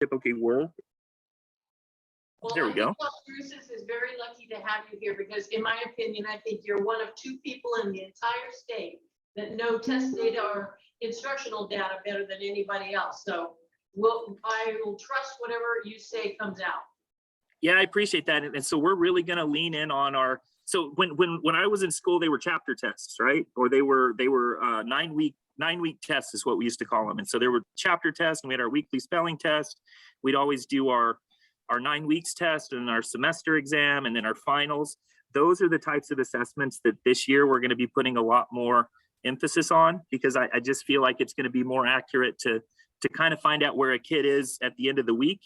typically work. Well, There we go. Bruce is very lucky to have you here because, in my opinion, I think you're one of two people in the entire state that know test data or instructional data better than anybody else. So I will trust whatever you say comes out. Yeah, I appreciate that. And so we're really going to lean in on our, so when I was in school, they were chapter tests, right? Or they were 9-week tests is what we used to call them. And so there were chapter tests and we had our weekly spelling test. We'd always do our 9 weeks test and our semester exam and then our finals. Those are the types of assessments that this year we're going to be putting a lot more emphasis on, because I just feel like it's going to be more accurate to kind of find out where a kid is at the end of the week,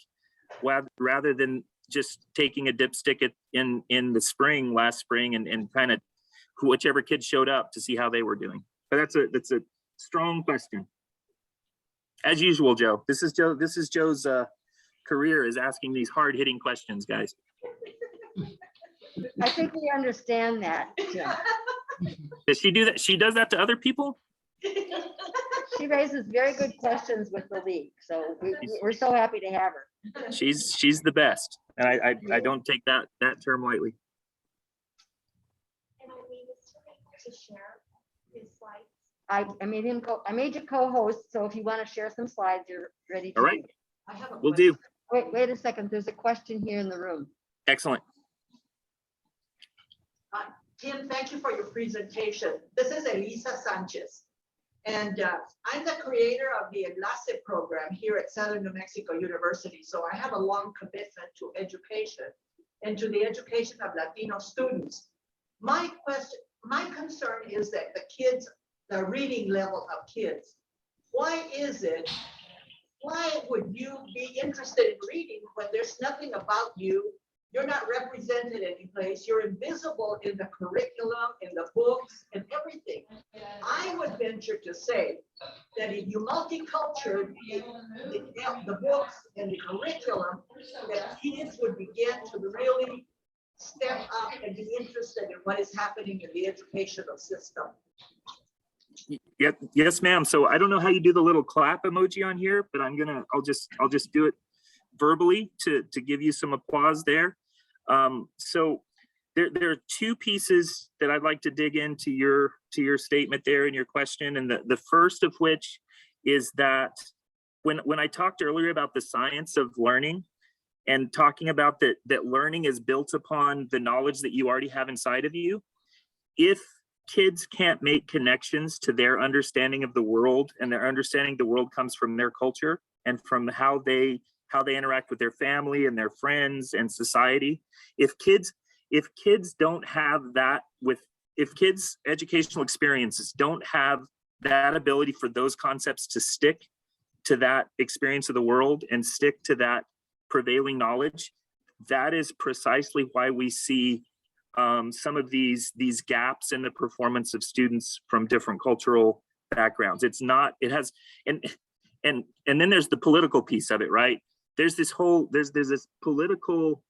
rather than just taking a dipstick in the spring, last spring, and kind of whichever kid showed up to see how they were doing. But that's a strong question. As usual, Joe. This is Joe's career, is asking these hard-hitting questions, guys. I think we understand that, Jim. Does she do that? She does that to other people? She raises very good questions with the league, so we're so happy to have her. She's the best, and I don't take that term lightly. And I need to share his slides. I made you co-host, so if you want to share some slides, you're ready to. All right. I have a We'll question. do. Wait a second. There's a question here in the room. Excellent. Tim, thank you for your presentation. This is Elisa Sanchez, and I'm the creator of the Enlace program here at Southern New Mexico University. So I have a long commitment to education and to the education of Latino students. My concern is that the reading level of kids. Why would you be interested in reading when there's nothing about you? You're not represented any place. You're invisible in the curriculum, in the books, and everything. I would venture to say that if you multicultural the books and the curriculum, that kids would begin to really step up and be interested in what is happening in the educational system. Yep. Yes, ma'am. So I don't know how you do the little clap emoji on here, but I'll just do it verbally to give you some applause there. So there are two pieces that I'd like to dig into your statement there and your question. And the first of which is that when I talked earlier about the science of learning and talking about that learning is built upon the knowledge that you already have inside of you, if kids can't make connections to their understanding of the world, and their understanding the world comes from their culture and from how they interact with their family and their friends and society. If kids don't have that, if kids' educational experiences don't have that ability for those concepts to stick to that experience of the world and stick to that prevailing knowledge, that is precisely why we see some of these gaps in the performance of students from different cultural backgrounds. It's not, it has, and then there's the political piece of it, right? There's this political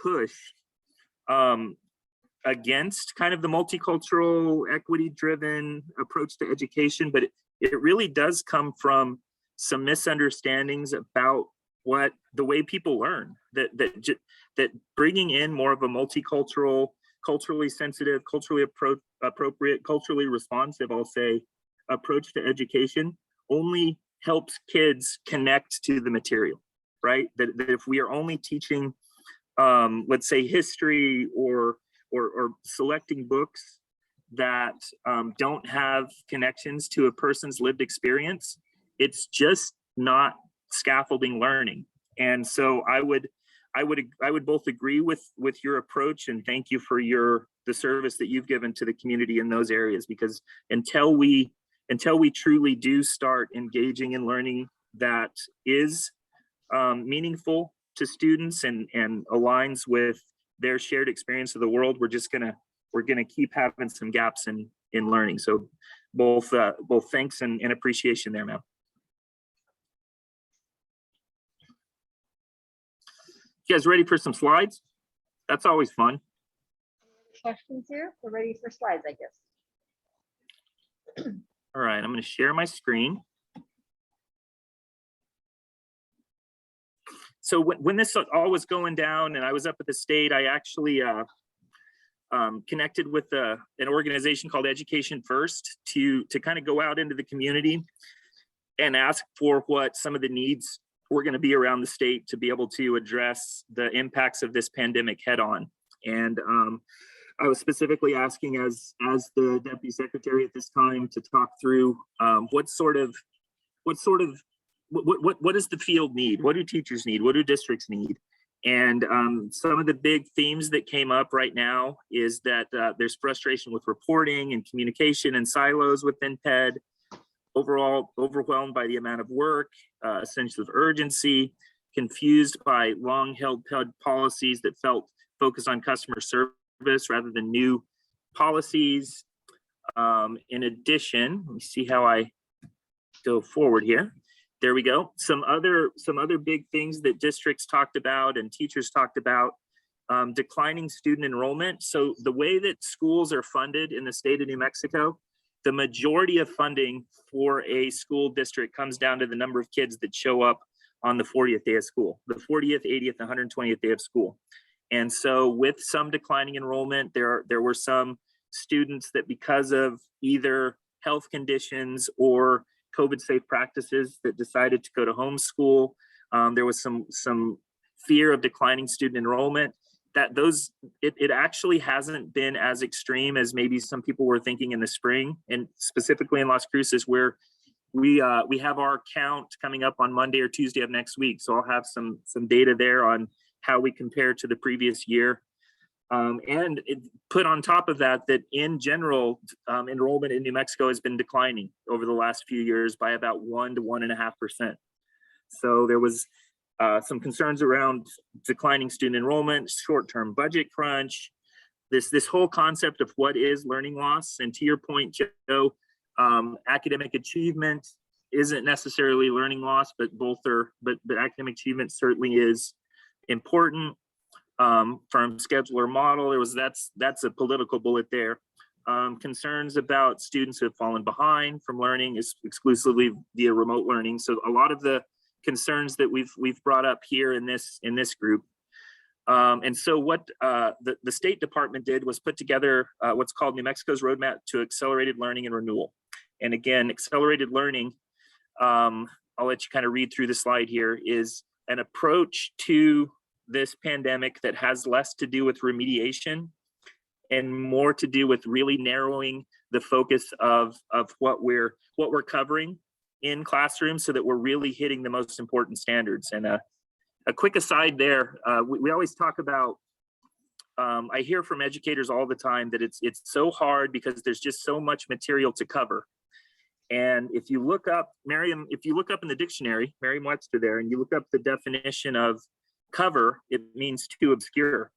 push against kind of the multicultural, equity-driven approach to education, but it really does come from some misunderstandings about what the way people learn, that bringing in more of a multicultural, culturally sensitive, culturally appropriate, culturally responsive, I'll say, approach to education only helps kids connect to the material, right? That if we are only teaching, let's say, history or selecting books that don't have connections to a person's lived experience, it's just not scaffolding learning. And so I would both agree with your approach, and thank you for the service that you've given to the community in those areas, because until we truly do start engaging in learning that is meaningful to students and aligns with their shared experience of the world, we're gonna keep having some gaps in learning. So both thanks and appreciation there, ma'am. You guys ready for some slides? That's always fun. Questions here? We're ready for slides, I guess. All right, I'm going to share my screen. So when this all was going down and I was up at the state, I actually connected with an organization called Education First to kind of go out into the community and ask for what some of the needs were going to be around the state to be able to address the impacts of this pandemic head on. And I was specifically asking as the deputy secretary at this time to talk through what does the field need? What do teachers need? What do districts need? And some of the big themes that came up right now is that there's frustration with reporting and communication and silos within PED, overall overwhelmed by the amount of work, a sense of urgency, confused by long-held PED policies that felt focused on customer service rather than new policies. In addition, let me see how I go forward here. There we go. Some other big things that districts talked about and teachers talked about, declining student enrollment. So the way that schools are funded in the state of New Mexico, the majority of funding for a school district comes down to the number of kids that show up on the 40th day of school, the 40th, 80th, 120th day of school. And so with some declining enrollment, there were some students that because of either health conditions or COVID safe practices that decided to go to homeschool. There was some fear of declining student enrollment. It actually hasn't been as extreme as maybe some people were thinking in the spring, and specifically in Las Cruces, where we have our count coming up on Monday or Tuesday of next week. So I'll have some data there on how we compare to the previous year. And put on top of that in general, enrollment in New Mexico has been declining over the last few years by about 1 to 1.5%. So there was some concerns around declining student enrollment, short-term budget crunch, this whole concept of what is learning loss. And to your point, Joe, academic achievement isn't necessarily learning loss, but academic achievement certainly is important. From scheduler model, that's a political bullet there. Concerns about students who have fallen behind from learning is exclusively via remote learning. So a lot of the concerns that we've brought up here in this group. And so what the State Department did was put together what's called New Mexico's Roadmap to Accelerated Learning and Renewal. And again, accelerated learning, I'll let you kind of read through the slide here, is an approach to this pandemic that has less to do with remediation and more to do with really narrowing the focus of what we're covering in classrooms so that we're really hitting the most important standards. And a quick aside there, we always talk about, I hear from educators all the time that it's so hard because there's just so much material to cover. And if you look up, if you look up in the dictionary, Merriam-Webster there, and you look up the definition of cover, it means to obscure.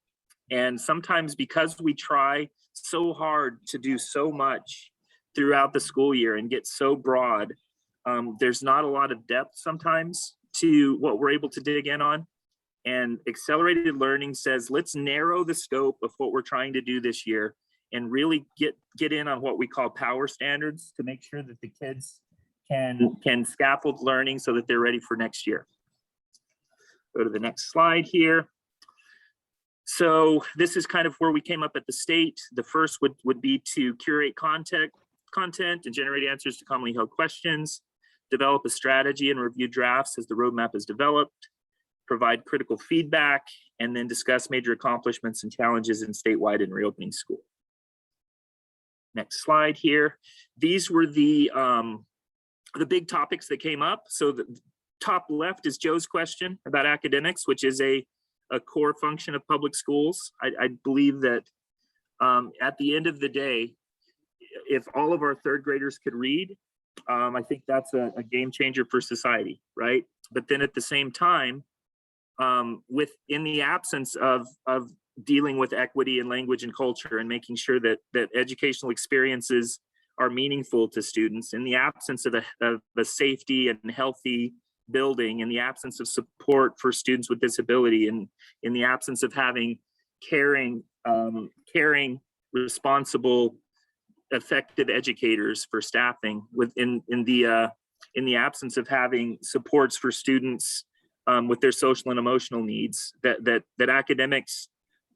And sometimes because we try so hard to do so much throughout the school year and get so broad, there's not a lot of depth sometimes to what we're able to dig in on. And accelerated learning says, let's narrow the scope of what we're trying to do this year and really get in on what we call power standards to make sure that the kids can scaffold learning so that they're ready for next year. Go to the next slide here. So this is kind of where we came up at the state. The first would be to curate content and generate answers to commonly held questions, develop a strategy and review drafts as the roadmap is developed, provide critical feedback, and then discuss major accomplishments and challenges in statewide and reopening school. Next slide here. These were the big topics that came up. So the top left is Joe's question about academics, which is a core function of public schools. I believe that at the end of the day, if all of our third graders could read, I think that's a game changer for society, right? But then at the same time, in the absence of dealing with equity and language and culture and making sure that educational experiences are meaningful to students, in the absence of a safety and healthy building, in the absence of support for students with disability, and in the absence of having caring, responsible, effective educators for staffing, in the absence of having supports for students with their social and emotional needs, that academics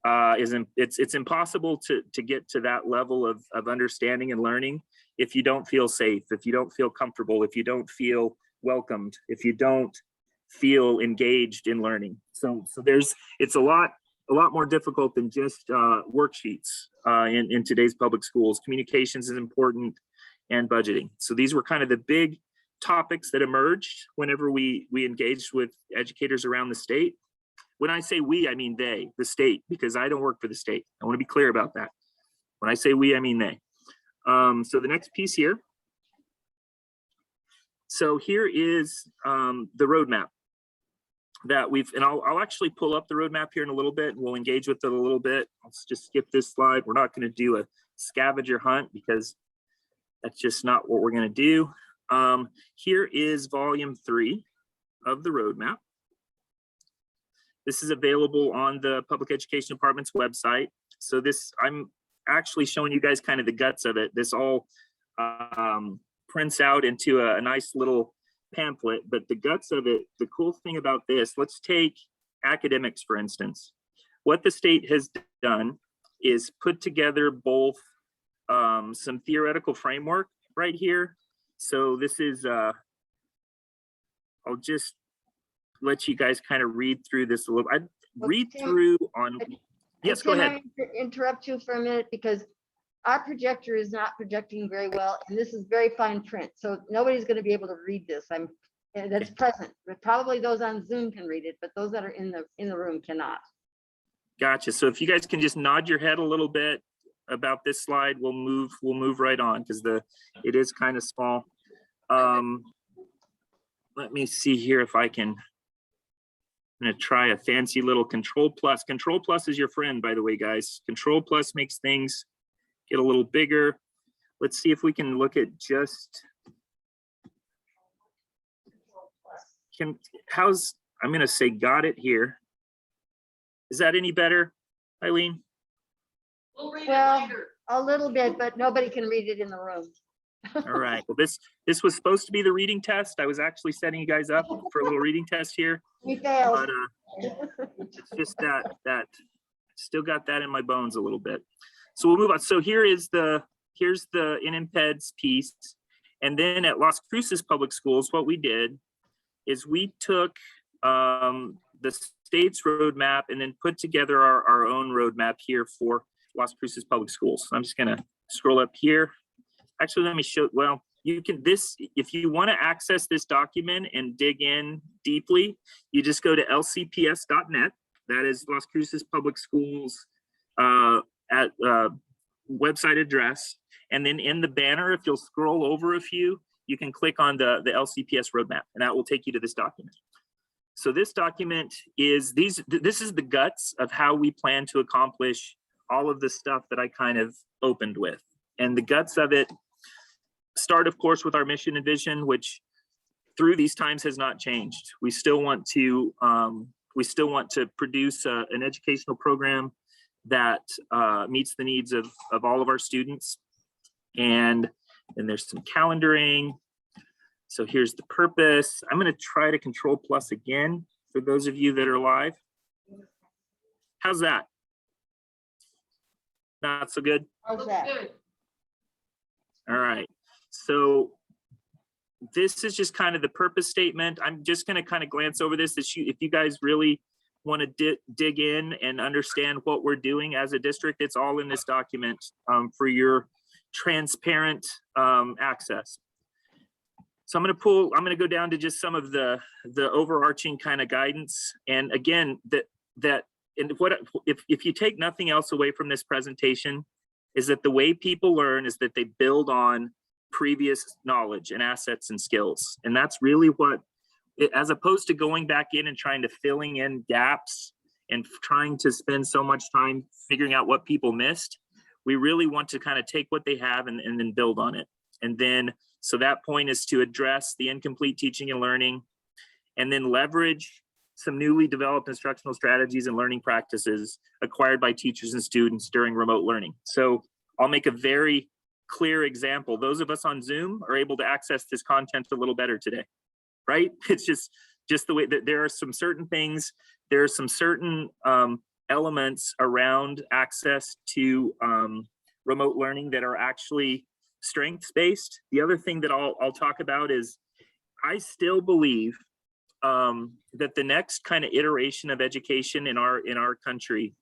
it's impossible to get to that level of understanding and learning if you don't feel safe, if you don't feel comfortable, if you don't feel welcomed, if you don't feel engaged in learning. So it's a lot more difficult than just worksheets in today's public schools. Communications is important, and budgeting. So these were kind of the big topics that emerged whenever we engaged with educators around the state. When I say we, I mean they, the state, because I don't work for the state. I want to be clear about that. When I say we, I mean they. So the next piece here. So here is the roadmap that and I'll actually pull up the roadmap here in a little bit, and we'll engage with it a little bit. Let's just skip this slide. We're not going to do a scavenger hunt because that's just not what we're going to do. Here is volume 3 of the roadmap. This is available on the Public Education Department's website. So I'm actually showing you guys kind of the guts of it. This all prints out into a nice little pamphlet, but the guts of it, the cool thing about this, let's take academics, for instance. What the state has done is put together both some theoretical framework right here. So this is, I'll just let you guys kind of read through this a little. I'd read through on, yes, go ahead. Can I interrupt you for a minute, because our projector is not projecting very well, and this is very fine print, so nobody's going to be able to read this. That's present, but probably those on Zoom can read it, but those that are in the room cannot. Gotcha. So if you guys can just nod your head a little bit about this slide, we'll move right on, because it is kind of small. Let me see here if I can. I'm going to try a fancy little Control Plus. Control Plus is your friend, by the way, guys. Control Plus makes things get a little bigger. Let's see if we can look at just, I'm going to say got it here. Is that any better, Eileen? We'll read Well, it later. a little bit, but nobody can read it in the room. All right. Well, this was supposed to be the reading test. I was actually setting you guys up for a little reading test here. We failed. But it's just that still got that in my bones a little bit. So we'll move on. So here's the NMPEDS piece. And then at Las Cruces Public Schools, what we did is we took the state's roadmap and then put together our own roadmap here for Las Cruces Public Schools. So I'm just gonna scroll up here. Actually, let me show, well, you can, if you want to access this document and dig in deeply, you just go to lcps.net. That is Las Cruces Public Schools website address. And then in the banner, if you'll scroll over a few, you can click on the LCPS roadmap, and that will take you to this document. So this document is, this is the guts of how we plan to accomplish all of the stuff that I kind of opened with. And the guts of it start, of course, with our mission and vision, which through these times has not changed. We still want to produce an educational program that meets the needs of all of our students. And then there's some calendaring. So here's the purpose. I'm going to try to Control Plus again for those of you that are live. How's that? Not so good? How's Looks that? good. All right. So this is just kind of the purpose statement. I'm just going to kind of glance over this. If you guys really want to dig in and understand what we're doing as a district, it's all in this document for your transparent access. So I'm going to go down to just some of the overarching kind of guidance. And again, if you take nothing else away from this presentation, is that the way people learn is that they build on previous knowledge and assets and skills. And that's really what, as opposed to going back in and trying to filling in gaps and trying to spend so much time figuring out what people missed, we really want to kind of take what they have and then build on it. And then, so that point is to address the incomplete teaching and learning, and then leverage some newly developed instructional strategies and learning practices acquired by teachers and students during remote learning. So I'll make a very clear example. Those of us on Zoom are able to access this content a little better today, right? It's just just the way that there are some certain things, there are some certain elements around access to remote learning that are actually strengths-based. The other thing that I'll talk about is I still believe that the next kind of iteration of education in our country,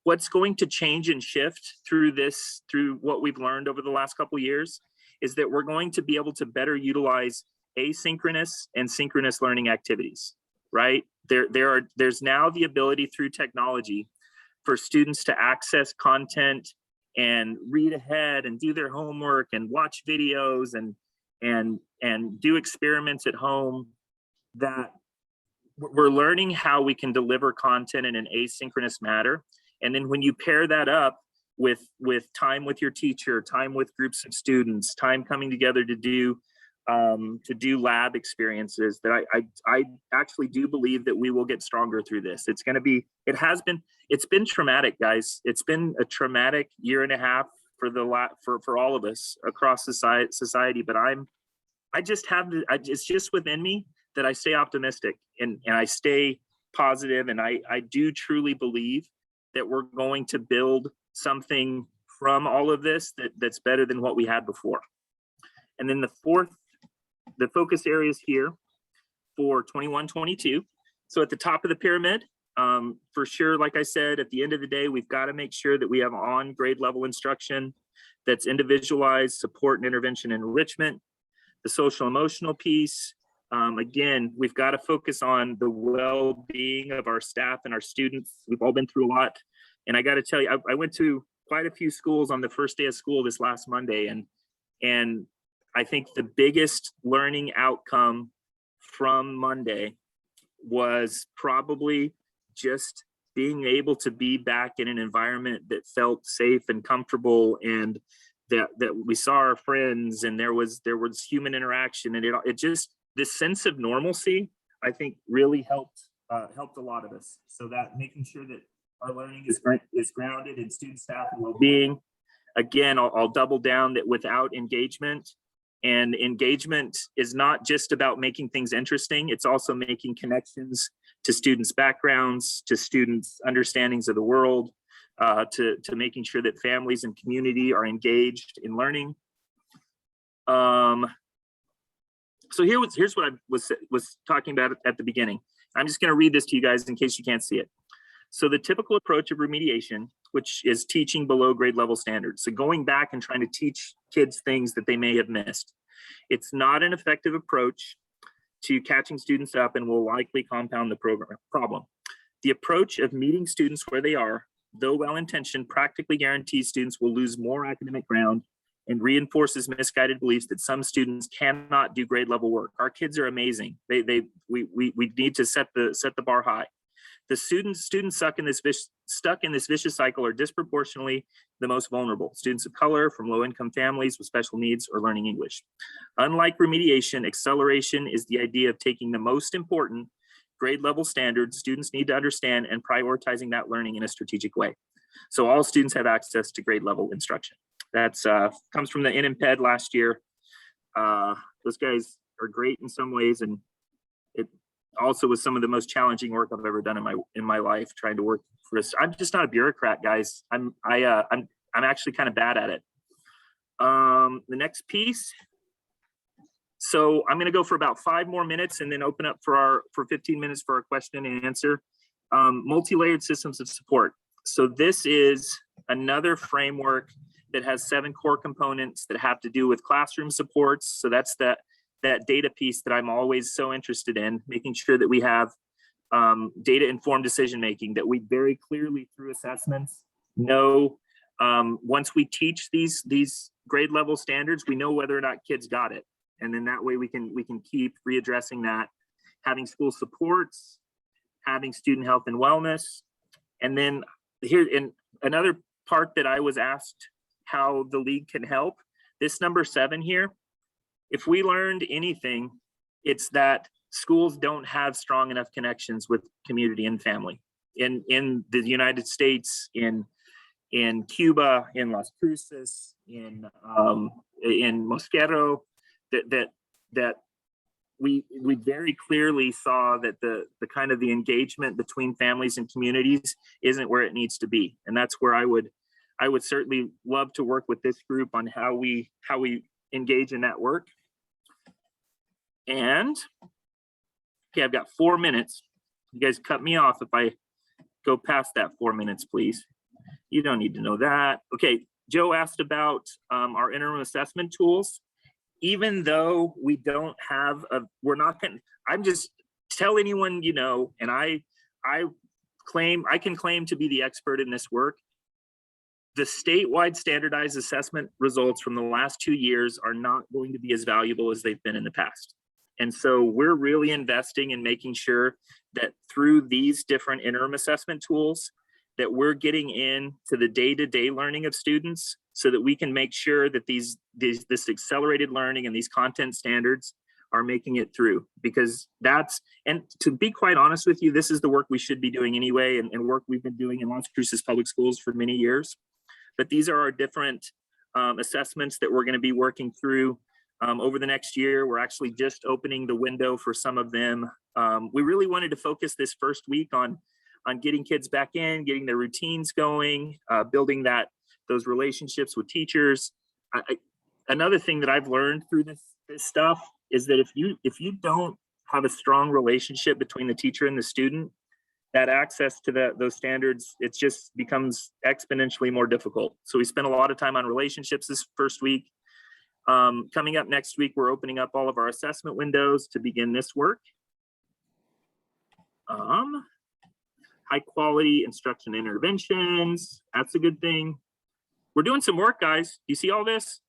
what's going to change and shift through what we've learned over the last couple of years is that we're going to be able to better utilize asynchronous and synchronous learning activities, right? There's now the ability through technology for students to access content and read ahead and do their homework and watch videos and do experiments at home, that we're learning how we can deliver content in an asynchronous manner. And then when you pair that up with time with your teacher, time with groups of students, time coming together to do lab experiences, that I actually do believe that we will get stronger through this. It's been traumatic, guys. It's been a traumatic year and a half for all of us across society. But it's just within me that I stay optimistic and I stay positive, and I do truly believe that we're going to build something from all of this that's better than what we had before. And then the focus areas here for 21-22. So at the top of the pyramid, for sure, like I said, at the end of the day, we've got to make sure that we have on grade level instruction that's individualized support and intervention and enrichment. The social emotional piece, again, we've got to focus on the well-being of our staff and our students. We've all been through a lot. And I got to tell you, I went to quite a few schools on the first day of school this last Monday. And I think the biggest learning outcome from Monday was probably just being able to be back in an environment that felt safe and comfortable, and that we saw our friends, and there was human interaction, and it just, this sense of normalcy, I think, really helped a lot of us. So that making sure that our learning is grounded in student, staff, and well-being. Again, I'll double down that without engagement, and engagement is not just about making things interesting, it's also making connections to students' backgrounds, to students' understandings of the world, to making sure that families and community are engaged in learning. So here's what I was talking about at the beginning. I'm just going to read this to you guys in case you can't see it. So the typical approach of remediation, which is teaching below grade level standards, so going back and trying to teach kids things that they may have missed, it's not an effective approach to catching students up and will likely compound the problem. The approach of meeting students where they are, though well-intentioned, practically guarantees students will lose more academic ground and reinforces misguided beliefs that some students cannot do grade level work. Our kids are amazing. We need to set the bar high. The students stuck in this vicious cycle are disproportionately the most vulnerable. Students of color, from low-income families with special needs, or learning English. Unlike remediation, acceleration is the idea of taking the most important grade level standards students need to understand and prioritizing that learning in a strategic way. So all students have access to grade level instruction. That's comes from the NMPED last year. Those guys are great in some ways, and it also was some of the most challenging work I've ever done in my life, trying to work for this. I'm just not a bureaucrat, guys. I'm actually kind of bad at it. The next piece. So I'm going to go for about 5 more minutes and then open up for 15 minutes for our question and answer. Multi-layered systems of support. So this is another framework that has 7 core components that have to do with classroom supports. So that's that data piece that I'm always so interested in, making sure that we have data-informed decision-making, that we very clearly through assessments know once we teach these grade level standards, we know whether or not kids got it. And then that way we can keep readdressing that, having school supports, having student health and wellness. And then here, in another part that I was asked how the league can help, this number 7 here, if we learned anything, it's that schools don't have strong enough connections with community and family. In the United States, in Cuba, in Las Cruces, in Mosquero, that we very clearly saw that the kind of the engagement between families and communities isn't where it needs to be. And that's where I would certainly love to work with this group on how we engage in that work. And okay, I've got 4 minutes. You guys cut me off if I go past that 4 minutes, please. You don't need to know that. Okay, Joe asked about our interim assessment tools. Even though we don't have we're not going to, I'm just tell anyone, you know, and I can claim to be the expert in this work. The statewide standardized assessment results from the last 2 years are not going to be as valuable as they've been in the past. And so we're really investing in making sure that through these different interim assessment tools, that we're getting into the day-to-day learning of students so that we can make sure that this accelerated learning and these content standards are making it through, because and to be quite honest with you, this is the work we should be doing anyway, and work we've been doing in Las Cruces Public Schools for many years. But these are our different assessments that we're going to be working through over the next year. We're actually just opening the window for some of them. We really wanted to focus this first week on getting kids back in, getting their routines going, building those relationships with teachers. Another thing that I've learned through this stuff is that if you don't have a strong relationship between the teacher and the student, that access to those standards, it just becomes exponentially more difficult. So we spent a lot of time on relationships this first week. Coming up next week, we're opening up all of our assessment windows to begin this work. High quality instruction interventions, that's a good thing. We're doing some work, guys. You see all this?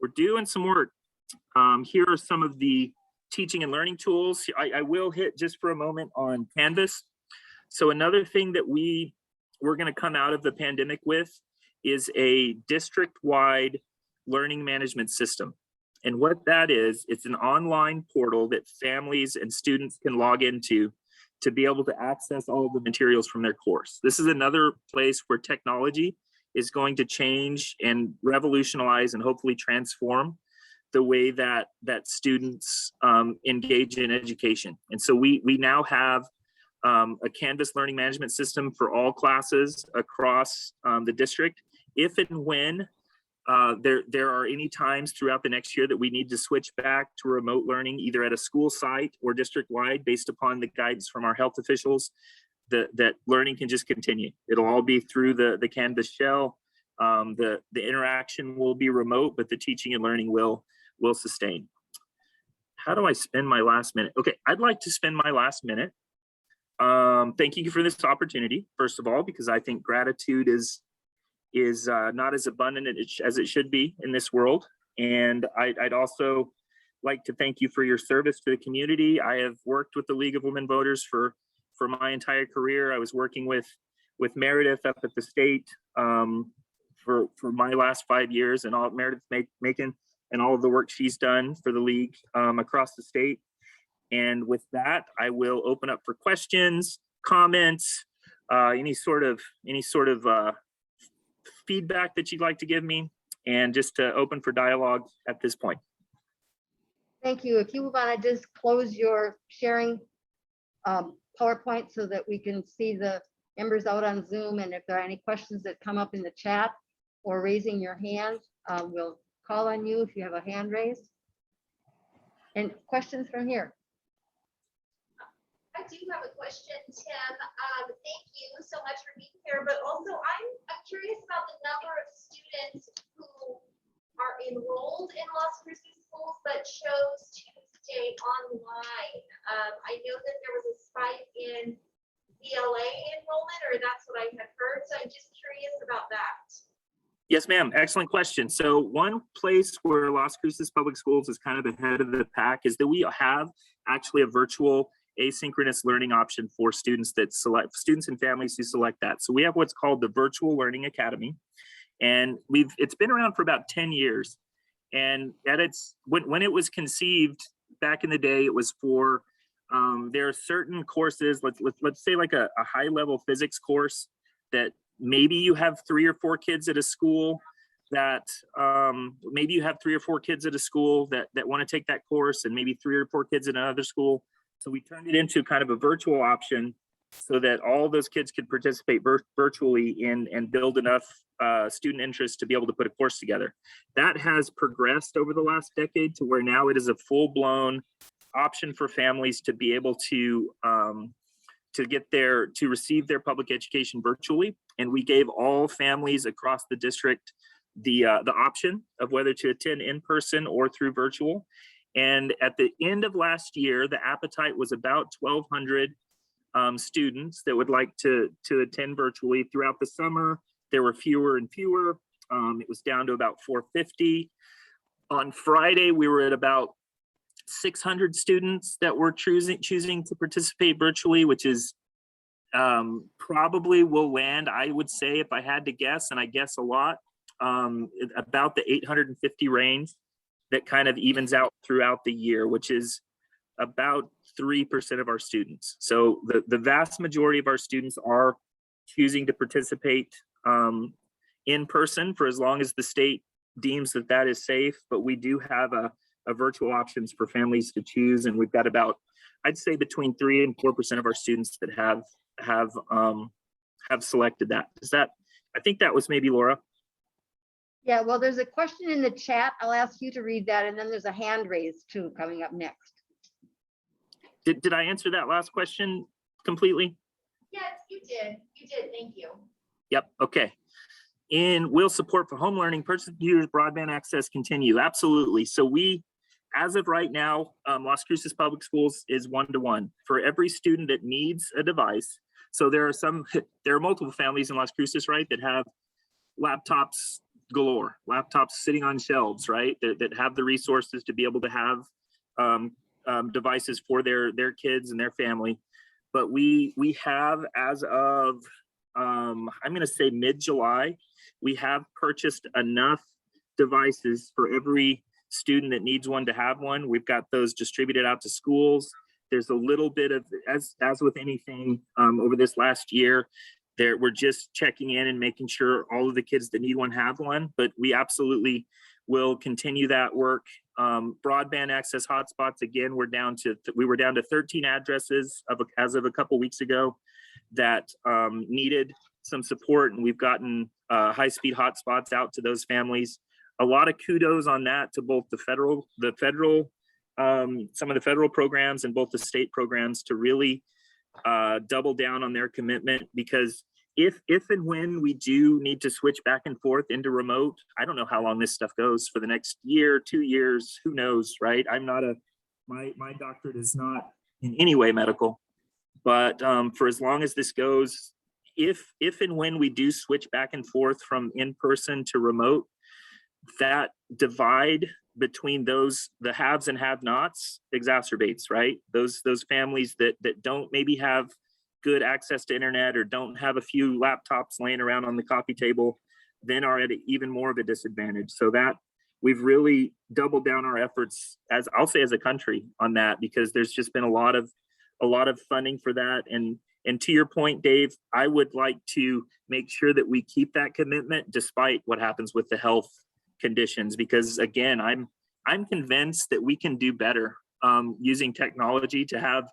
We're doing some work. Here are some of the teaching and learning tools. I will hit just for a moment on Canvas. So another thing that we're going to come out of the pandemic with is a district-wide learning management system. And what that is, it's an online portal that families and students can log into to be able to access all of the materials from their course. This is another place where technology is going to change and revolutionize and hopefully transform the way that students engage in education. And so we now have a Canvas learning management system for all classes across the district. If and when there are any times throughout the next year that we need to switch back to remote learning, either at a school site or district-wide, based upon the guidance from our health officials, that learning can just continue. It'll all be through the Canvas shell. The interaction will be remote, but the teaching and learning will sustain. How do I spend my last minute? Okay, I'd like to spend my last minute. Thank you for this opportunity, first of all, because I think gratitude is not as abundant as it should be in this world. And I'd also like to thank you for your service to the community. I have worked with the League of Women Voters for my entire career. I was working with Meredith up at the state for my last 5 years, and all Meredith Macon and all of the work she's done for the League across the state. And with that, I will open up for questions, comments, any sort of feedback that you'd like to give me, and just to open for dialogue at this point. Thank you. If you want to just close your sharing PowerPoint so that we can see the members out on Zoom, and if there are any questions that come up in the chat or raising your hand, we'll call on you if you have a hand raised. And questions from here. I do have a question, Tim. Thank you so much for being here, but also I'm curious about the number of students who are enrolled in Las Cruces schools but chose to stay online. I know that there was a spike in ELA enrollment, or that's what I had heard, so I'm just curious about that. Yes, ma'am. Excellent question. So one place where Las Cruces Public Schools is kind of ahead of the pack is that we have actually a virtual asynchronous learning option for students and families who select that. So we have what's called the Virtual Learning Academy, and it's been around for about 10 years. And when it was conceived back in the day, it was for there are certain courses, let's say like a high level physics course that maybe you have 3 or 4 kids at a school, that maybe you have 3 or 4 kids at a school that want to take that course, and maybe 3 or 4 kids at another school. So we turned it into kind of a virtual option so that all those kids could participate virtually and build enough student interest to be able to put a course together. That has progressed over the last decade to where now it is a full-blown option for families to be able to receive their public education virtually. And we gave all families across the district the option of whether to attend in person or through virtual. And at the end of last year, the appetite was about 1,200 students that would like to attend virtually. Throughout the summer, there were fewer and fewer. It was down to about 450. On Friday, we were at about 600 students that were choosing to participate virtually, which is probably will land, I would say, if I had to guess, and I guess a lot, about the 850 range. That kind of evens out throughout the year, which is about 3% of our students. So the vast majority of our students are choosing to participate in person for as long as the state deems that that is safe. But we do have a virtual options for families to choose, and we've got about, I'd say, between 3 and 4% of our students that have selected that. Is that? I think that was maybe Laura. Yeah, well, there's a question in the chat. I'll ask you to read that, and then there's a hand raised too coming up next. Did I answer that last question completely? Yes, you did. You did. Thank you. Yep. Okay. And will support for home learning, personal computers, broadband access continue? Absolutely. So we, as of right now, Las Cruces Public Schools is 1-to-1 for every student that needs a device. So there are multiple families in Las Cruces, right, that have laptops galore, laptops sitting on shelves, right, that have the resources to be able to have devices for their kids and their family. But we have, as of I'm going to say mid-July, we have purchased enough devices for every student that needs one to have one. We've got those distributed out to schools. There's a little bit of, as with anything over this last year, we're just checking in and making sure all of the kids that need one have one, but we absolutely will continue that work. Broadband access hotspots, again, we were down to 13 addresses as of a couple weeks ago that needed some support, and we've gotten high-speed hotspots out to those families. A lot of kudos on that to both some of the federal programs and both the state programs to really double down on their commitment, because if and when we do need to switch back and forth into remote, I don't know how long this stuff goes, for the next year, 2 years, who knows, right? I'm not my doctorate is not in any way medical, but for as long as this goes, if and when we do switch back and forth from in-person to remote, that divide between the haves and have-nots exacerbates, right? Those families that don't maybe have good access to internet or don't have a few laptops laying around on the coffee table, then are at even more of a disadvantage. So that we've really doubled down our efforts, as I'll say, as a country on that, because there's just been a lot of funding for that. And to your point, Dave, I would like to make sure that we keep that commitment despite what happens with the health conditions, because again, I'm convinced that we can do better using technology to have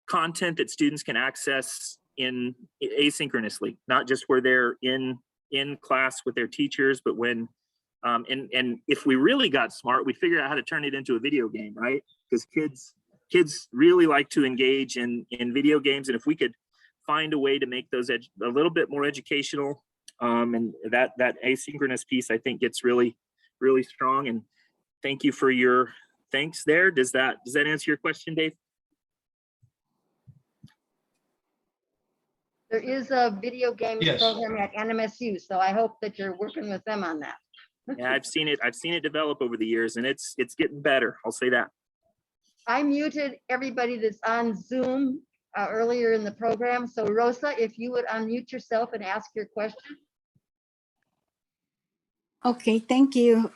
content that students can access in asynchronously, not just where they're in class with their teachers, but when and if we really got smart, we'd figure out how to turn it into a video game, right? Because kids really like to engage in video games, and if we could find a way to make those a little bit more educational, and that asynchronous piece, I think, gets really, really strong. And thank you for your thanks there. Does that answer your question, Dave? There is a video game Yes. program at NMSU, so I hope that you're working with them on that. Yeah, I've seen it develop over the years, and it's getting better. I'll say that. I muted everybody that's on Zoom earlier in the program. So Rosa, if you would unmute yourself and ask your question. Okay, thank you.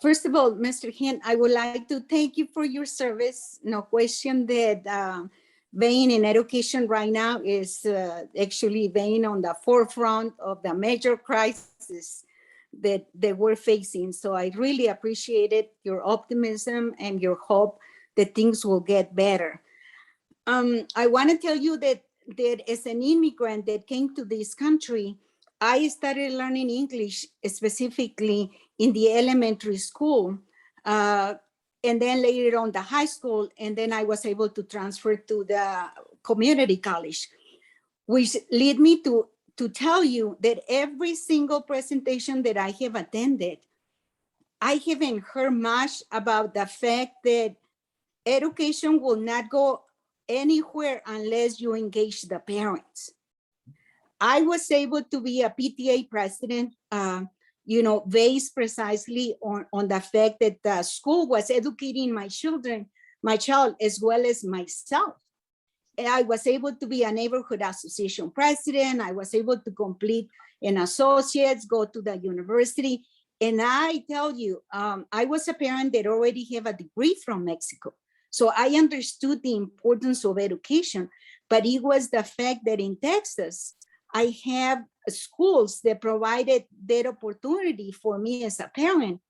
First of all, Mr. Hint, I would like to thank you for your service. No question that being in education right now is actually being on the forefront of the major crisis that we're facing. So I really appreciated your optimism and your hope that things will get better. I want to tell you that as an immigrant that came to this country, I started learning English specifically in the elementary school, and then later on the high school, and then I was able to transfer to the community college, which lead me to tell you that every single presentation that I have attended, I haven't heard much about the fact that education will not go anywhere unless you engage the parents. I was able to be a PTA president, based precisely on the fact that the school was educating my child, as well as myself. And I was able to be a neighborhood association president. I was able to complete an associate's, go to the university. And I tell you, I was a parent that already have a degree from Mexico. So I understood the importance of education, but it was the fact that in Texas, I have schools that provided that opportunity for me as a parent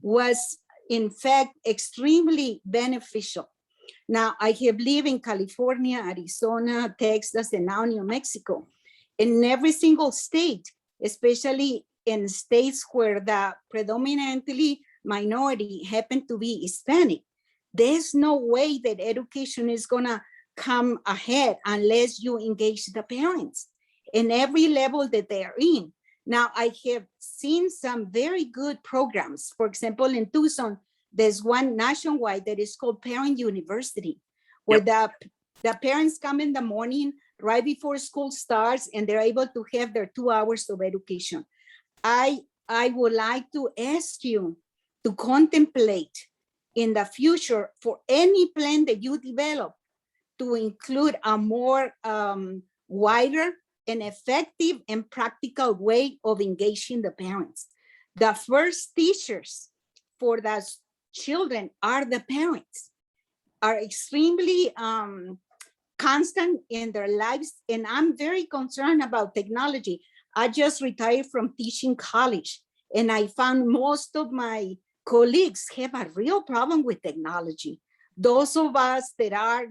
was in fact extremely beneficial. Now I have lived in California, Arizona, Texas, and now New Mexico. In every single state, especially in states where the predominantly minority happen to be Hispanic, there's no way that education is gonna come ahead unless you engage the parents in every level that they are in. Now, I have seen some very good programs. For example, in Tucson, there's one nationwide that is called Parent University, where the parents come in the morning right before school starts, and they're able to have their 2 hours of education. I would like to ask you to contemplate in the future for any plan that you develop to include a more wider and effective and practical way of engaging the parents. The first teachers for the children are the parents, are extremely constant in their lives. And I'm very concerned about technology. I just retired from teaching college, and I found most of my colleagues have a real problem with technology. Those of us that are,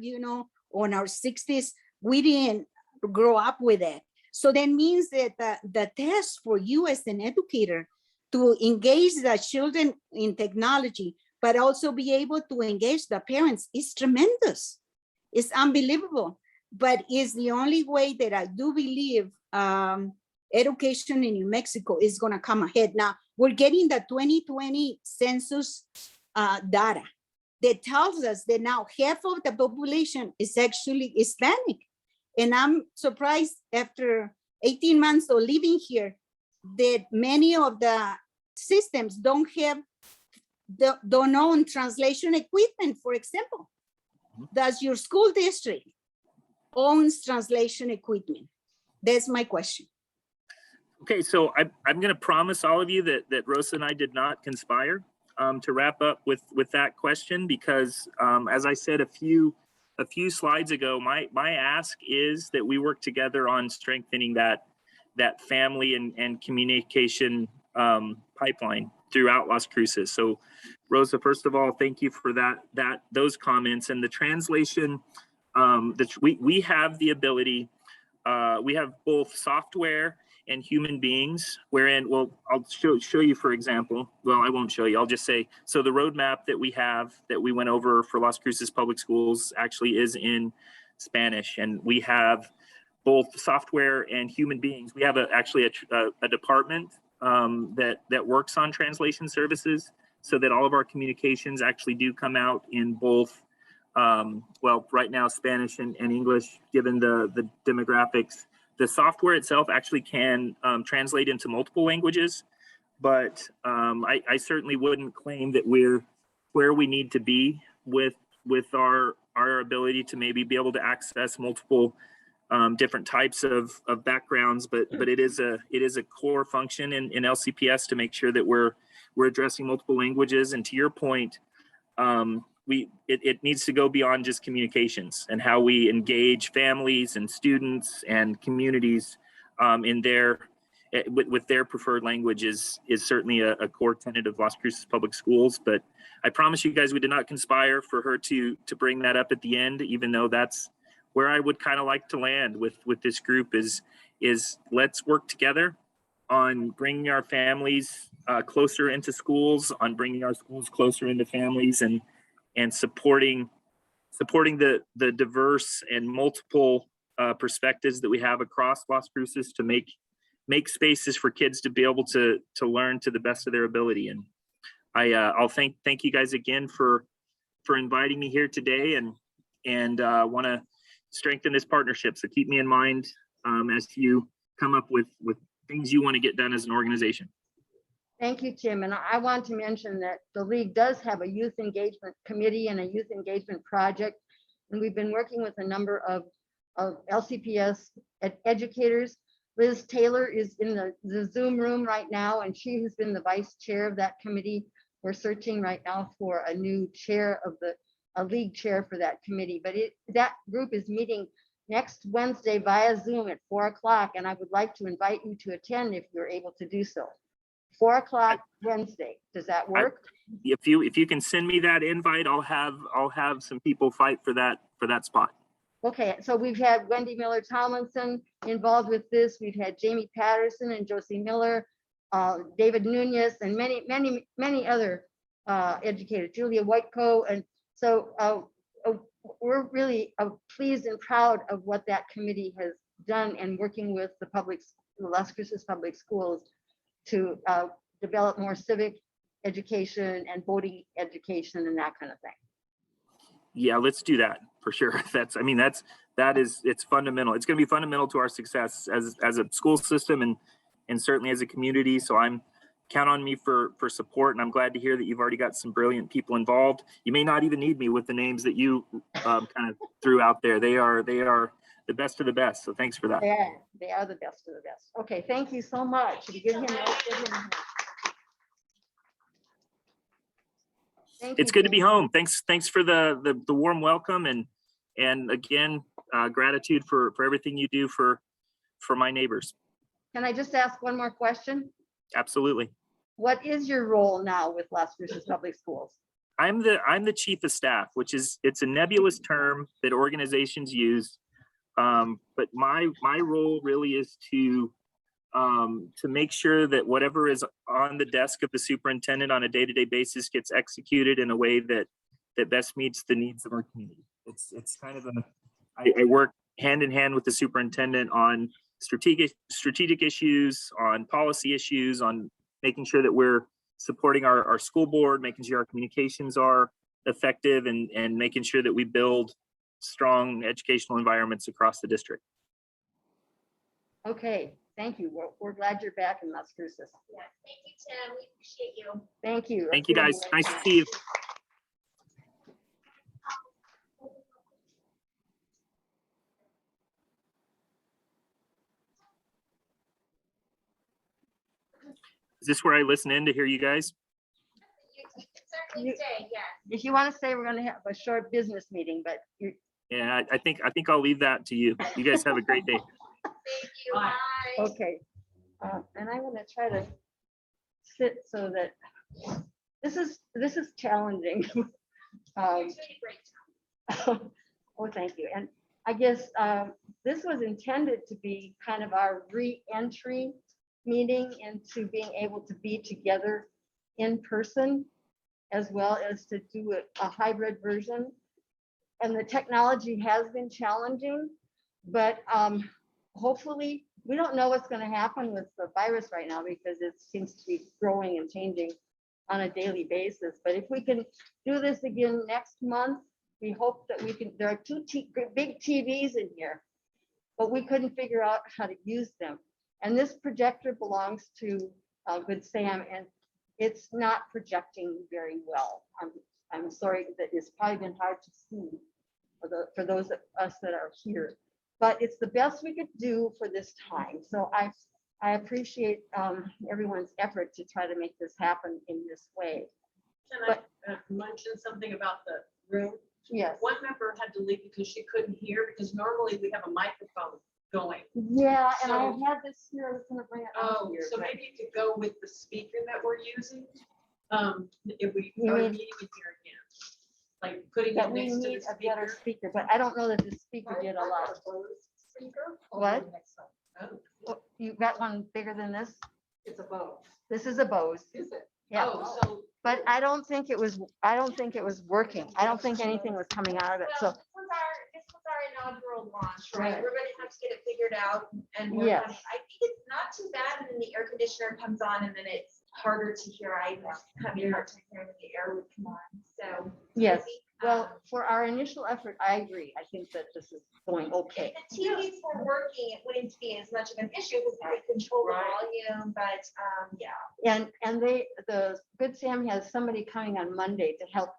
on our 60s, we didn't grow up with it. So that means that the test for you as an educator to engage the children in technology, but also be able to engage the parents is tremendous. It's unbelievable, but it's the only way that I do believe education in New Mexico is going to come ahead. Now, we're getting the 2020 census data that tells us that now half of the population is actually Hispanic. And I'm surprised after 18 months of living here that many of the systems don't own translation equipment, for example. Does your school district owns translation equipment? That's my question. Okay, so I'm going to promise all of you that Rosa and I did not conspire to wrap up with that question, because as I said a few slides ago, my ask is that we work together on strengthening that family and communication pipeline throughout Las Cruces. So Rosa, first of all, thank you for those comments. And the translation, we have the ability, we have both software and human beings, wherein, well, I'll show you, for example. Well, I won't show you, I'll just say, so the roadmap that we have, that we went over for Las Cruces Public Schools actually is in Spanish, and we have both software and human beings. We have actually a department that works on translation services, so that all of our communications actually do come out in both, well, right now, Spanish and English, given the demographics. The software itself actually can translate into multiple languages, but I certainly wouldn't claim that we're where we need to be with our ability to maybe be able to access multiple different types of backgrounds, but it is a core function in LCPS to make sure that we're addressing multiple languages. And to your point, it needs to go beyond just communications and how we engage families and students and communities in their with their preferred language is certainly a core tenet of Las Cruces Public Schools. But I promise you guys, we did not conspire for her to bring that up at the end, even though that's where I would kind of like to land with this group is let's work together on bringing our families closer into schools, on bringing our schools closer into families, and supporting the diverse and multiple perspectives that we have across Las Cruces to make spaces for kids to be able to learn to the best of their ability. And I'll thank you guys again for inviting me here today, and want to strengthen this partnership. So keep me in mind as you come up with things you want to get done as an organization. Thank you, Tim. And I want to mention that the league does have a youth engagement committee and a youth engagement project. And we've been working with a number of LCPS educators. Liz Taylor is in the Zoom room right now, and she has been the vice chair of that committee. We're searching right now for a new chair of a league chair for that committee. But that group is meeting next Wednesday via Zoom at 4 o'clock. And I would like to invite you to attend if you're able to do so. 4 o'clock Wednesday. Does that work? If you can send me that invite, I'll have some people fight for that spot. Okay, so we've had Wendy Miller Tomlinson involved with this. We've had Jamie Patterson and Josie Miller, David Nunez, and many other educators, Julia Whiteco. And so we're really pleased and proud of what that committee has done, and working with the Las Cruces Public Schools to develop more civic education and voting education and that kind of thing. Yeah, let's do that for sure. It's fundamental. It's going to be fundamental to our success as a school system and certainly as a community. So count on me for support, and I'm glad to hear that you've already got some brilliant people involved. You may not even need me with the names that you kind of threw out there. They are the best of the best. So thanks for that. They are the best of the best. Okay, thank you so much. Give him It's good to be home. Thanks for the warm welcome, and again, gratitude for everything you do for my neighbors. Can I just ask one more question? Absolutely. What is your role now with Las Cruces Public Schools? I'm the chief of staff, which it's a nebulous term that organizations use. But my role really is to make sure that whatever is on the desk of the superintendent on a day-to-day basis gets executed in a way that best meets the needs of our community. It's kind of I work hand in hand with the superintendent on strategic issues, on policy issues, on making sure that we're supporting our school board, making sure our communications are effective, and making sure that we build strong educational environments across the district. Okay, thank you. We're glad you're back in Las Cruces. Yeah, thank you, Tim. We appreciate you. Thank you. Thank you, guys. Nice to see you. Is this where I listen in to hear you guys? You can certainly stay, yes. If you want to say, we're going to have a short business meeting, but you're. Yeah, I think I'll leave that to you. You guys have a great day. Thank you. Bye. Okay. And I'm going to try to sit so that this is challenging. You're doing a great job. Oh, thank you. And I guess this was intended to be kind of our re-entry meeting into being able to be together in person, as well as to do a hybrid version. And the technology has been challenging, but hopefully, we don't know what's going to happen with the virus right now because it seems to be growing and changing on a daily basis. But if we can do this again next month, we hope that we can. There are two big TVs in here, but we couldn't figure out how to use them. And this projector belongs to Good Sam, and it's not projecting very well. I'm sorry that it's probably been hard to see for those of us that are here, but it's the best we could do for this time. So I appreciate everyone's effort to try to make this happen in this way. Can I mention something about the room? Yes. One member had to leave because she couldn't hear, because normally we have a microphone going. Yeah, and I So- had this here, I was gonna bring it up Oh, here. so but- maybe to go with the speaker that we're using, if we You are mean- meeting in here again, like putting That it we next to need the a better speaker. speaker, but I don't know that the speaker did a lot. What? Oh, Oh, you got one bigger than this? It's a Bose. This is a Bose. Is it? Yeah, Oh, so but I don't think it was working. I don't think anything was coming out of it, so. Well, this was our inaugural launch, right? We're gonna have to get it figured out and work Yes. on it. I think it's not too bad, and then the air conditioner comes on and then it's harder to hear. I was having a hard time hearing when the air would come on, so. Yes, I think, well, for our initial effort, I agree. I think that this is going okay. If the TVs were working, it wouldn't be as much of an issue because we could control the Right. volume, but, yeah. And the Good Sam has somebody coming on Monday to help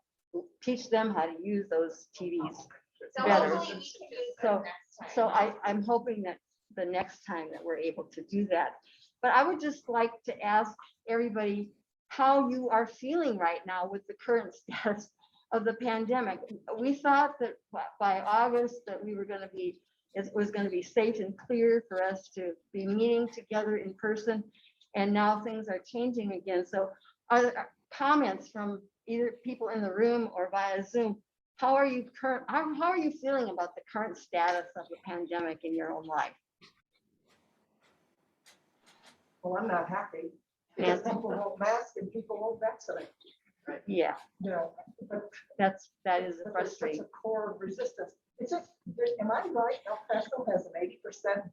teach them how to use those TVs. So Better. hopefully we can use So- them next time. So I'm hoping that the next time that we're able to do that. But I would just like to ask everybody how you are feeling right now with the current status of the pandemic. We thought that by August that we were gonna be, it was gonna be safe and clear for us to be meeting together in person. And now things are changing again. So are there comments from either people in the room or via Zoom? How are you how are you feeling about the current status of the pandemic in your own life? Well, I'm not happy. Yeah. Because people won't mask and people won't vaccinate, Yeah, you know. But that is but there's such frustrating. a core of resistance. It's just, am I right? El Paso has an 80%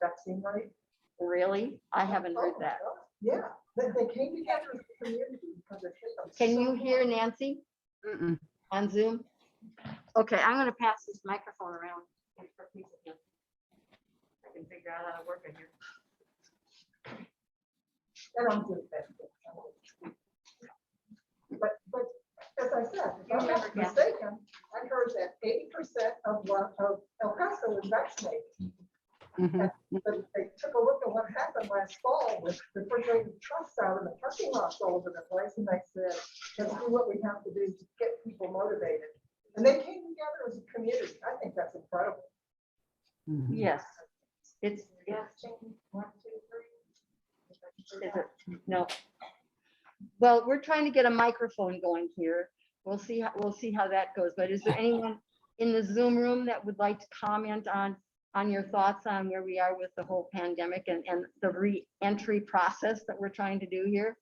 vaccine rate? Really? I haven't heard Oh, that. God. Yeah, they came together as a community because it hit them. Can so you hear hard. Nancy on Zoom? Okay, I'm gonna pass this microphone around. I can figure out how to work it here. And I'm good at that. But as I said, if I'm not Yeah. mistaken, I heard that 80% of El Paso is vaccinated. But they took a look at what happened last fall with refrigerated trucks out in the parking lots all over the place, and they said, let's do what we have to do to get people motivated. And they came together as a community. I think that's incredible. Yes, it's, Yeah. 1, 2, 3. is it, no. Well, we're trying to get a microphone going here. We'll see how that goes. But is there anyone in the Zoom room that would like to comment on your thoughts on where we are with the whole pandemic and the re-entry process that we're trying to do here?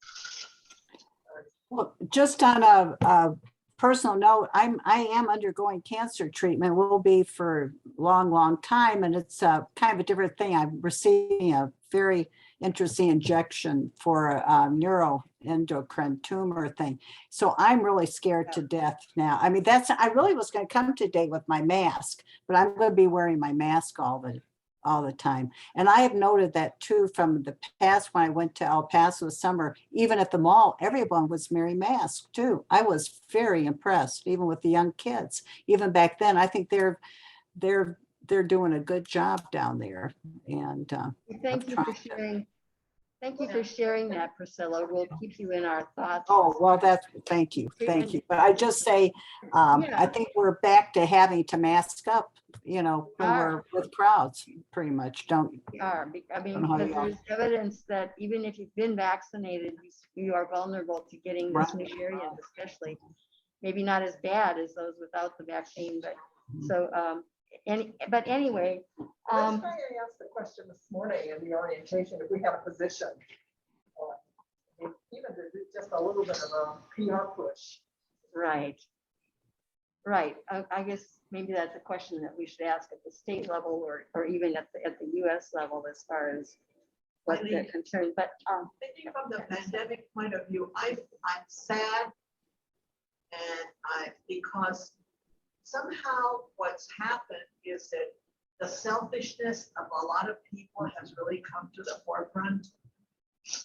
Well, just on a personal note, I am undergoing cancer treatment, will be for a long, long time. And it's kind of a different thing. I'm receiving a very interesting injection for a neuroendocrine tumor thing. So I'm really scared to death now. I mean, I really was going to come today with my mask, but I'm going to be wearing my mask all the time. And I have noted that too from the past when I went to El Paso this summer, even at the mall, everyone was wearing masks too. I was very impressed, even with the young kids. Even back then, I think they're doing a good job down there. And Thank you for sharing. Thank you for sharing that, Priscilla. We'll keep you in our thoughts. oh, well, thank you. But I just say, I think we're back to having to mask up, when we're with crowds, pretty much. We are, I mean, Don't know how because you are. there's evidence that even if you've been vaccinated, you are vulnerable to getting this new variant, especially. Maybe not as bad as those without the vaccine, but so, but anyway, That's why I asked the question this morning in the orientation, if we had a position. Even to do just a little bit of a PR push. right. I guess maybe that's a question that we should ask at the state level or even at the US level as far as what they're concerned, but, Thinking from the pandemic point of view, I'm sad. And because somehow what's happened is that the selfishness of a lot of people has really come to the forefront.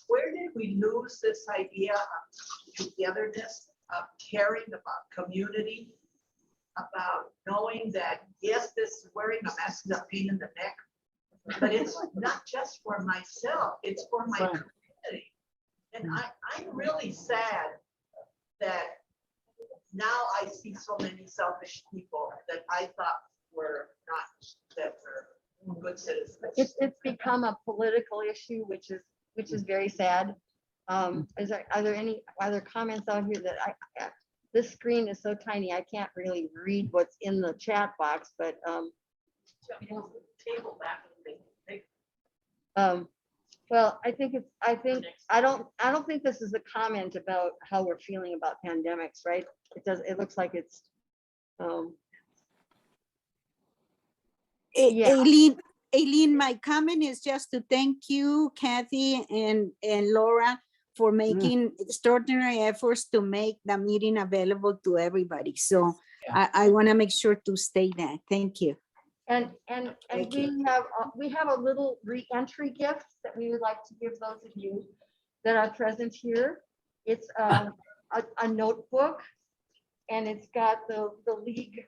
Where did we lose this idea of togetherness, of caring about community, about knowing that, yes, this wearing a mask is a pain in the neck, but it's not just for myself, it's for my community. And I'm really sad that now I see so many selfish people that I thought were not, that were good good citizens. It's become a political issue, which is very sad. Are there any other comments out here that this screen is so tiny, I can't really read what's in the chat box, but, Table back and make well, I don't think this is a comment about how we're feeling about pandemics, right? It looks like it's, Yeah. Aileen, my comment is just to thank you, Kathy and Laura, for making extraordinary efforts to make the meeting available to everybody. So I want to make sure to state that. Thank you. and Thank we have a little re-entry gift that we would like to give those of you that are present here. It's a notebook, and it's got the league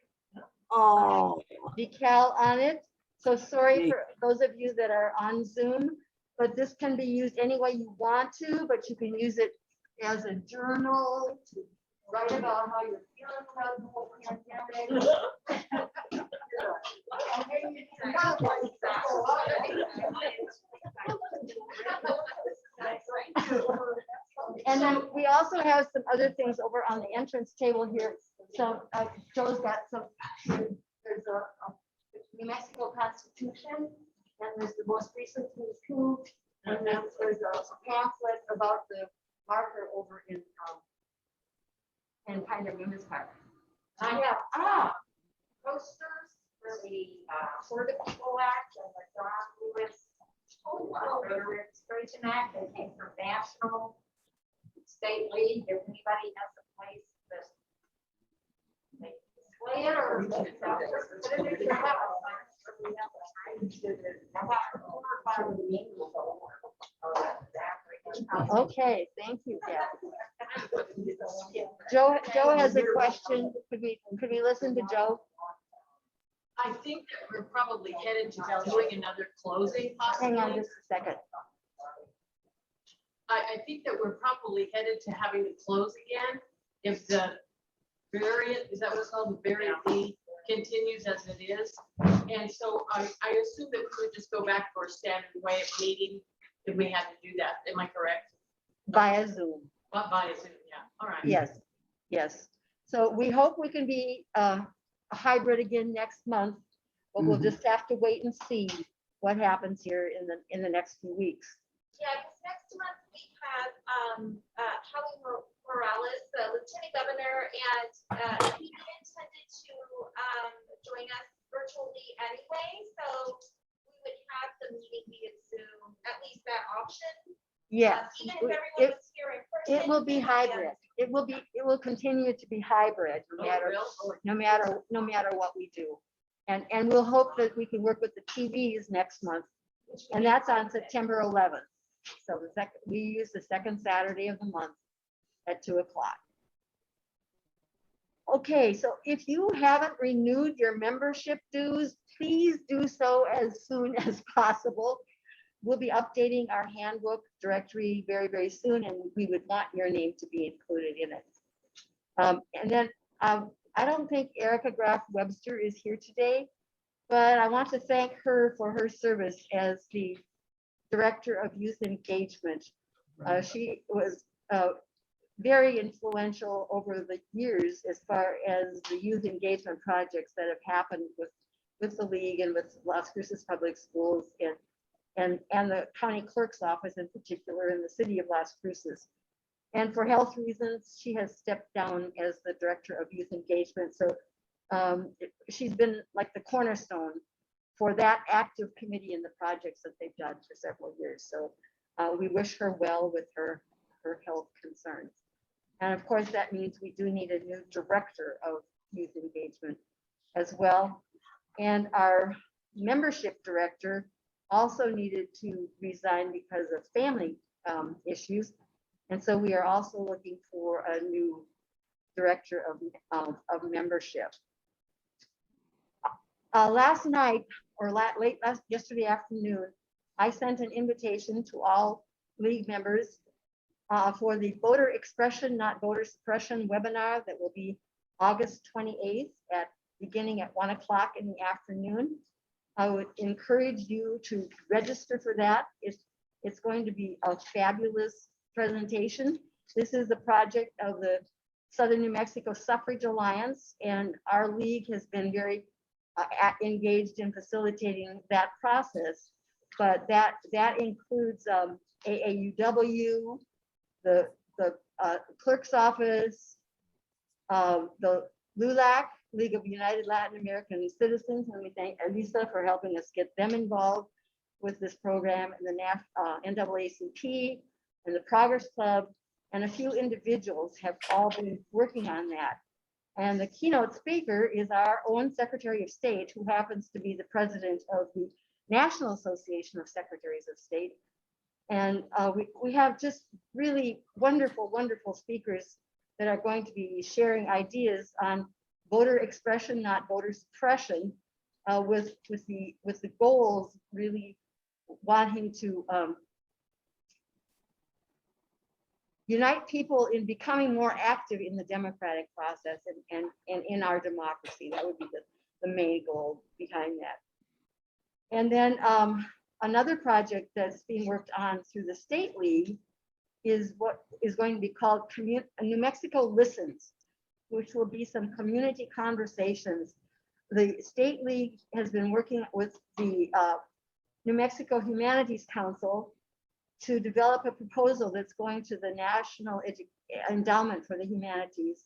Oh, decal on it. So sorry for those of you that are on Zoom, but this can be used any way you want to, but you can use it as a journal to write about how you're feeling about the whole pandemic. And then we also have some other things over on the entrance table here. So Joe's got some, there's a New Mexico Constitution, and there's the most recent coup, and then there's a pamphlet about the marker over in Pioneer Women's Park. I have posters for the For the People Act and the John Lewis Registration Act. They came from national, state league. If anybody has a place that they display it or put it in your house. Okay, thank you, Kathy. Joe has a question. Could we listen to Joe? I think that we're probably headed to doing another closing Hang on possibly. just a second. I think that we're probably headed to having to close again if the variant, is that what it's called, the variant B continues as it is. And so I assume that we would just go back to our standard way of meeting if we had to do that. Am I correct? Via Zoom. By Zoom, yeah. All right. Yes. So we hope we can be a hybrid again next month, but we'll just have to wait and see what happens here in the next few weeks. Yeah, because next month we have Howie Morales, the Lieutenant Governor, and he intended to join us virtually anyway, so we would have the meeting via Zoom, at least that option. Yes, Even if everyone was here in person. it will be hybrid. It will continue to be hybrid no matter what we do. And we'll hope that we can work with the TVs next month. And that's on September 11th. So we use the second Saturday of the month at 2 o'clock. Okay, so if you haven't renewed your membership dues, please do so as soon as possible. We'll be updating our handbook directory very, very soon, and we would want your name to be included in it. And then I don't think Erica Graf Webster is here today, but I want to thank her for her service as the Director of Youth Engagement. She was very influential over the years as far as the youth engagement projects that have happened with the League and with Las Cruces Public Schools and the county clerk's office in particular in the city of Las Cruces. And for health reasons, she has stepped down as the Director of Youth Engagement. So she's been like the cornerstone for that active committee and the projects that they've done for several years. So we wish her well with her health concerns. And of course, that means we do need a new Director of Youth Engagement as well. And our membership director also needed to resign because of family issues. And so we are also looking for a new Director of membership. Last night, or yesterday afternoon, I sent an invitation to all League members for the Voter Expression, Not Voter Suppression webinar that will be August 28th beginning at 1 o'clock in the afternoon. I would encourage you to register for that. It's going to be a fabulous presentation. This is a project of the Southern New Mexico Suffrage Alliance, and our league has been very engaged in facilitating that process. But that includes AAUW, the clerk's office, the LULAC, League of United Latin American Citizens, and we thank Elisa for helping us get them involved with this program, and the NAACP and the Progress Club, and a few individuals have all been working on that. And the keynote speaker is our own Secretary of State, who happens to be the president of the National Association of Secretaries of State. And we have just really wonderful, wonderful speakers that are going to be sharing ideas on voter expression, not voter suppression, with the goals really wanting to unite people in becoming more active in the democratic process and in our democracy. That would be the main goal behind that. And then another project that's being worked on through the State League is what is going to be called New Mexico Listens, which will be some community conversations. The State League has been working with the New Mexico Humanities Council to develop a proposal that's going to the National Endowment for the Humanities.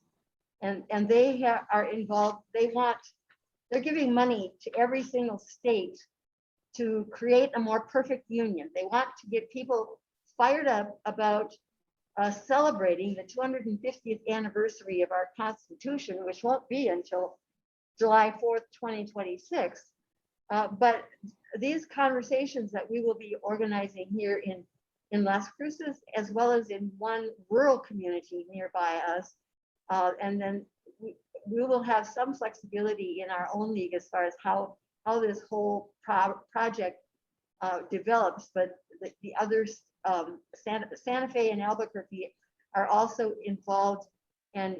And they are involved, they're giving money to every single state to create a more perfect union. They want to get people fired up about celebrating the 250th anniversary of our Constitution, which won't be until July 4th, 2026. But these conversations that we will be organizing here in Las Cruces, as well as in one rural community nearby us, and then we will have some flexibility in our own league as far as how this whole project develops. But the others, Santa Fe and Albuquerque, are also involved, and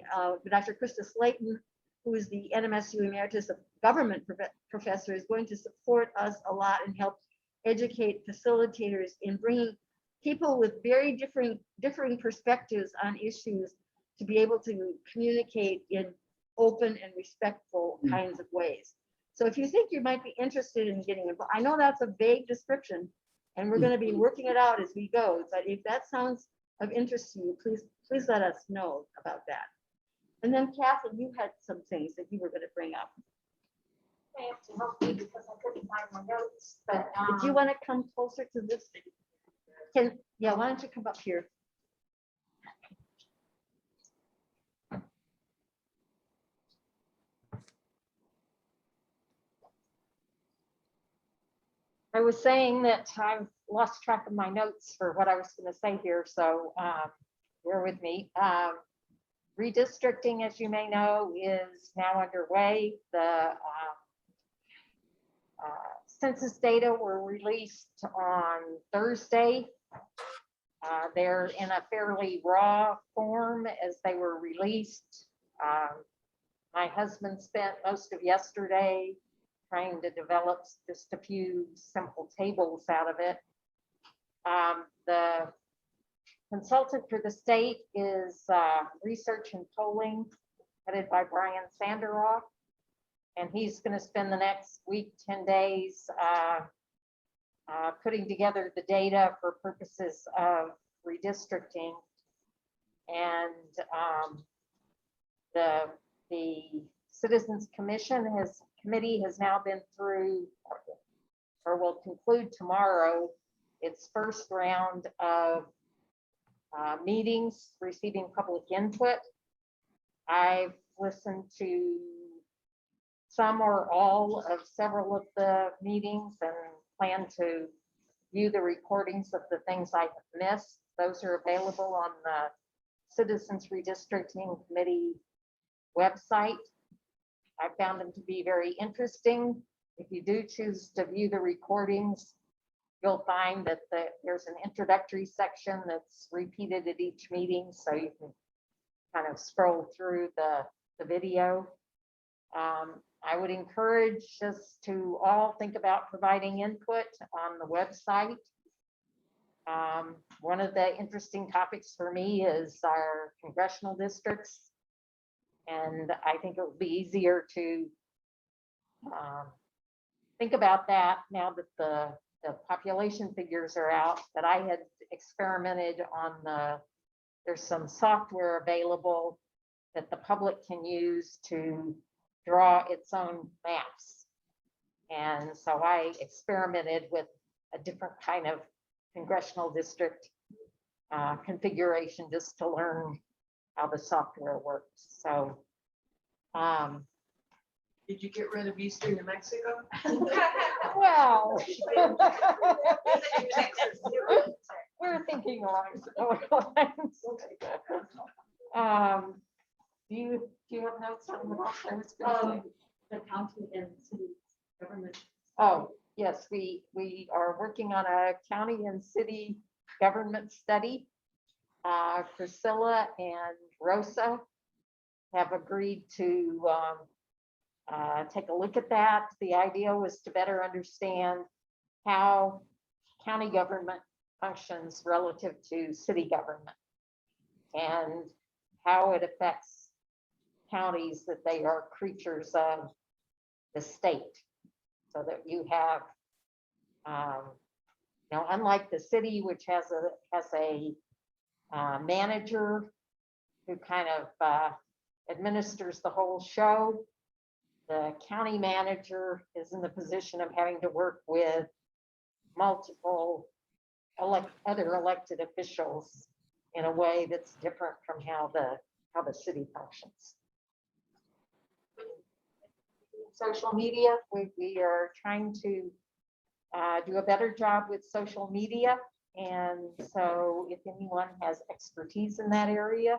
Dr. Krista Slayton, who is the NMSU Emeritus Government Professor, is going to support us a lot and help educate facilitators in bringing people with very differing perspectives on issues to be able to communicate in open and respectful kinds of ways. So if you think you might be interested in getting involved, I know that's a vague description, and we're going to be working it out as we go. But if that sounds of interest to you, please let us know about that. And then Catherine, you had some things that you were going to bring up. I have to help you because I couldn't find my notes, but. Did you want to come closer to this? Yeah, why don't you come up here? I was saying that I've lost track of my notes for what I was going to say here, so bear with me. Redistricting, as you may know, is now underway. The census data were released on Thursday. They're in a fairly raw form as they were released. My husband spent most of yesterday trying to develop just a few simple tables out of it. The consultant for the state is research and polling, headed by Brian Sanderoff. And he's going to spend the next week, 10 days, putting together the data for purposes of redistricting. And the Citizens Committee has now been through, or will conclude tomorrow, its first round of meetings, receiving public input. I've listened to some or all of several of the meetings and plan to view the recordings of the things I have missed. Those are available on the Citizens Redistricting Committee website. I found them to be very interesting. If you do choose to view the recordings, you'll find that there's an introductory section that's repeated at each meeting, so you can kind of scroll through the video. I would encourage us to all think about providing input on the website. One of the interesting topics for me is our congressional districts. And I think it would be easier to think about that now that the population figures are out, that I had experimented on there's some software available that the public can use to draw its own maps. And so I experimented with a different kind of congressional district configuration just to learn how the software works. So, Did you get rid of Eastern New Mexico? well, Texas. we're thinking along similar lines. Do you have notes on what else I was going to say? The county and city government. Oh, yes, we are working on a county and city government study. Priscilla and Rosa have agreed to take a look at that. The idea was to better understand how county government functions relative to city government and how it affects counties, that they are creatures of the state, so that you have, unlike the city, which has a manager who kind of administers the whole show, the county manager is in the position of having to work with multiple other elected officials in a way that's different from how the city functions. Social media, we are trying to do a better job with social media. And so if anyone has expertise in that area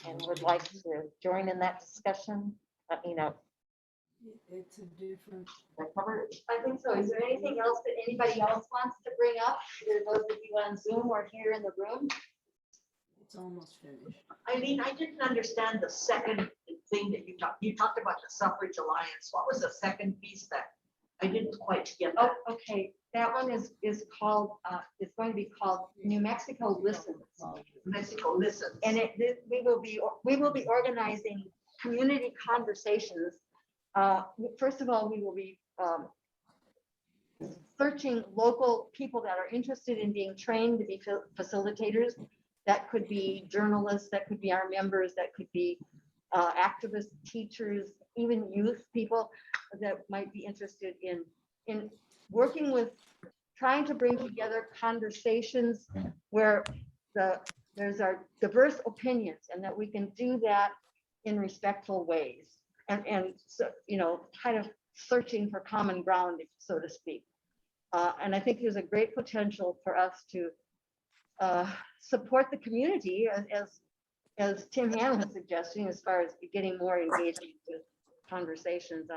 and would like to join in that discussion, let me know. It's a different. I think so. Is there anything else that anybody else wants to bring up? Either those of you on Zoom or here in the room? It's almost finished. Eileen, I didn't understand the second thing that you talked about the suffrage alliance. What was the second piece that I didn't quite get? Oh, okay. That one is called, it's going to be called New Mexico Listens. Mexico listens. And we will be organizing community conversations. First of all, we will be searching local people that are interested in being trained to be facilitators. That could be journalists, that could be our members, that could be activists, teachers, even youth people that might be interested in working with, trying to bring together conversations where there's our diverse opinions, and that we can do that in respectful ways. And so, kind of searching for common ground, so to speak. And I think there's a great potential for us to support the community, as Tim Hannon was suggesting, as far as getting more engaged with conversations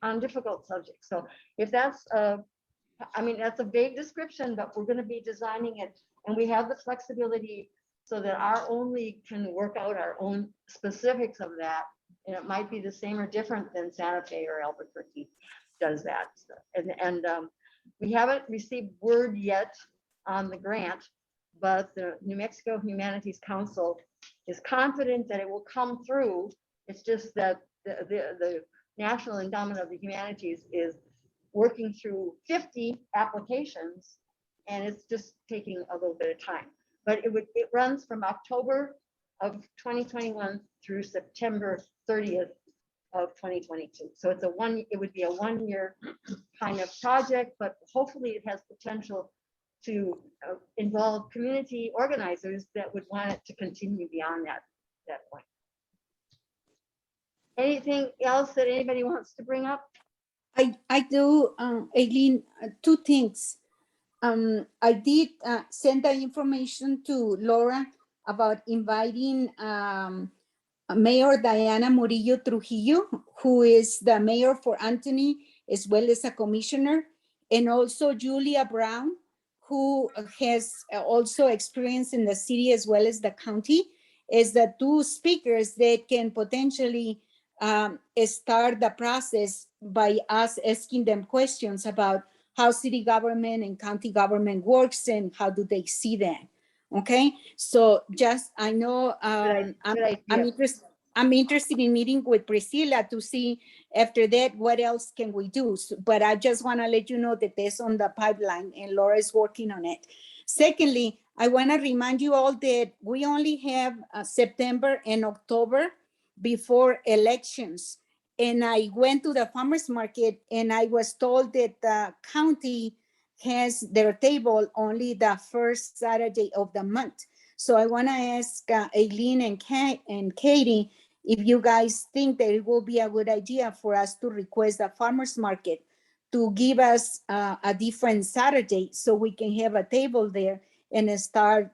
on difficult subjects. So if that's, that's a vague description, but we're going to be designing it, and we have the flexibility so that our own league can work out our own specifics of that. And it might be the same or different than Santa Fe or Albuquerque does that. And we haven't received word yet on the grant, but the New Mexico Humanities Council is confident that it will come through. It's just that the National Endowment of the Humanities is working through 50 applications, and it's just taking a little bit of time. But it runs from October of 2021 through September 30th of 2022. So it would be a 1-year kind of project, but hopefully it has potential to involve community organizers that would want it to continue beyond that point. Anything else that anybody wants to bring up? I do, Aileen, two things. I did send the information to Laura about inviting Mayor Diana Murillo Trujillo, who is the mayor for Anthony, as well as a commissioner, and also Julia Brown, who has also experience in the city as well as the county, as the two speakers that can potentially start the process by us asking them questions about how city government and county government works and how do they see that. Okay, so just I know Good idea. I'm interested in meeting with Priscilla to see after that what else can we do. But I just want to let you know that that's on the pipeline and Laura is working on it. Secondly, I want to remind you all that we only have September and October before elections. And I went to the farmer's market and I was told that the county has their table only the first Saturday of the month. So I want to ask Aileen and Katie if you guys think that it will be a good idea for us to request the farmer's market to give us a different Saturday so we can have a table there and start,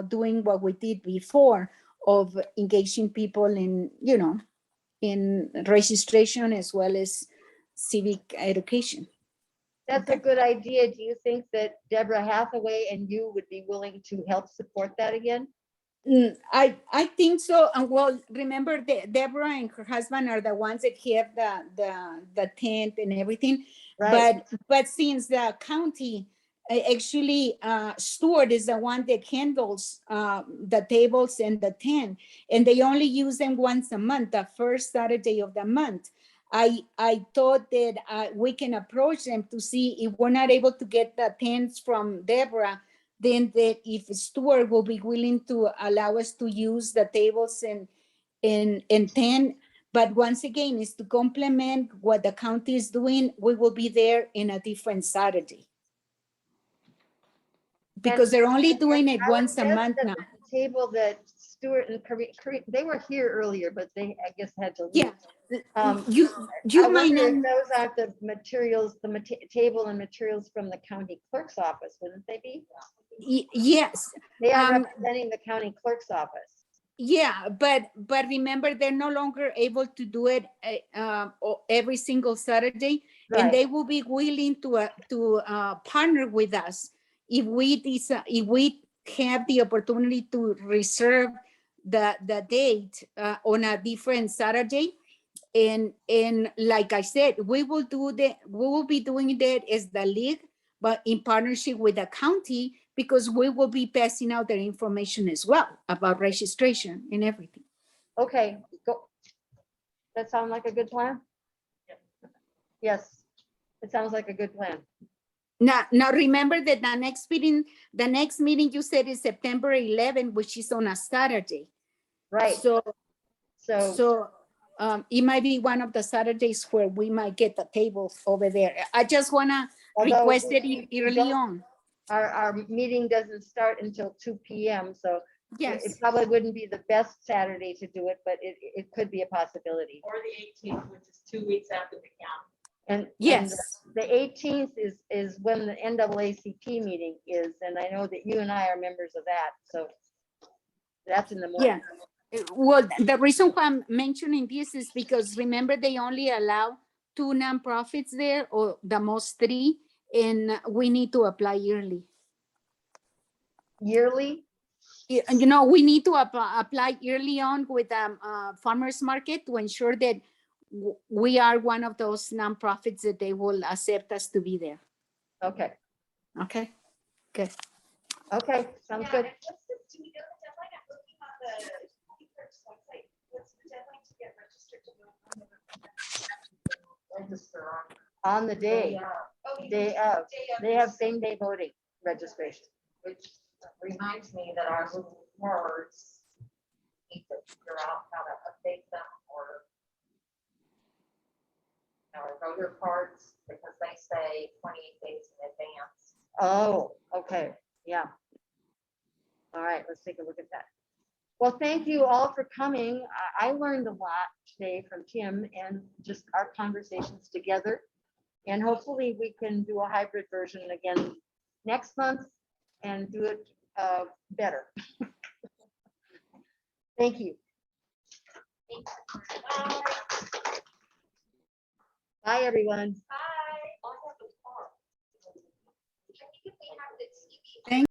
doing what we did before of engaging people in, in registration as well as civic education. That's a good idea. Do you think that Deborah Hathaway and you would be willing to help support that again? I think so. And well, remember Deborah and her husband are the ones that have the tent and everything. Right. But since the county actually Stewart is the one that handles the tables and the tent, and they only use them once a month, the first Saturday of the month. I thought that we can approach them to see if we're not able to get the tents from Deborah, then that if Stewart will be willing to allow us to use the tables and tent. But once again, is to complement what the county is doing, we will be there in a different Saturday. Because they're only doing it once a month now. Table that Stuart and Kareem, they were here earlier, but they, I guess, had to leave. Yeah. I You might wonder not. if those aren't the materials, table and materials from the county clerk's office, wouldn't they be? Yes. They are representing the county clerk's office. Yeah, but remember, they're no longer able to do it every single Saturday, Right. and they will be willing to partner with us if we have the opportunity to reserve the date on a different Saturday. And like I said, we will be doing that as the league, but in partnership with the county, because we will be passing out their information as well about registration and everything. Okay, go. That sound like a good plan? Yes, it sounds like a good plan. Now remember that the next meeting you said is September 11, which is on a Saturday. Right. So So it might be one of the Saturdays where we might get the tables over there. I just want to although request it we early don't- on. Our meeting doesn't start until 2 p.m. So Yes. it probably wouldn't be the best Saturday to do it, but it could be a possibility. Or the 18th, which is 2 weeks after the count. And Yes. the 18th is when the NAACP meeting is, and I know that you and I are members of that, so that's in the morning. Yeah. Well, the reason why I'm mentioning this is because remember they only allow 2 nonprofits there, or the most 3, and we need to apply yearly. Yearly? We need to apply early on with farmers market to ensure that we are one of those nonprofits that they will accept us to be there. Okay, Okay. Good. okay, sounds Yeah, good. and do we know the deadline? I'm looking on the clerk's website. What's the deadline to get registered to vote? Register On the day, Oh, you day can- of, they have same day voting registration. Which reminds me that our little words need to figure out how to update them, or our voter cards, because they say 28 days in advance. Oh, okay, yeah. All right, let's take a look at that. Well, thank you all for coming. I learned a lot today from Tim and just our conversations together. And hopefully we can do a hybrid version again next month and do it better. Thank you. Bye, everyone.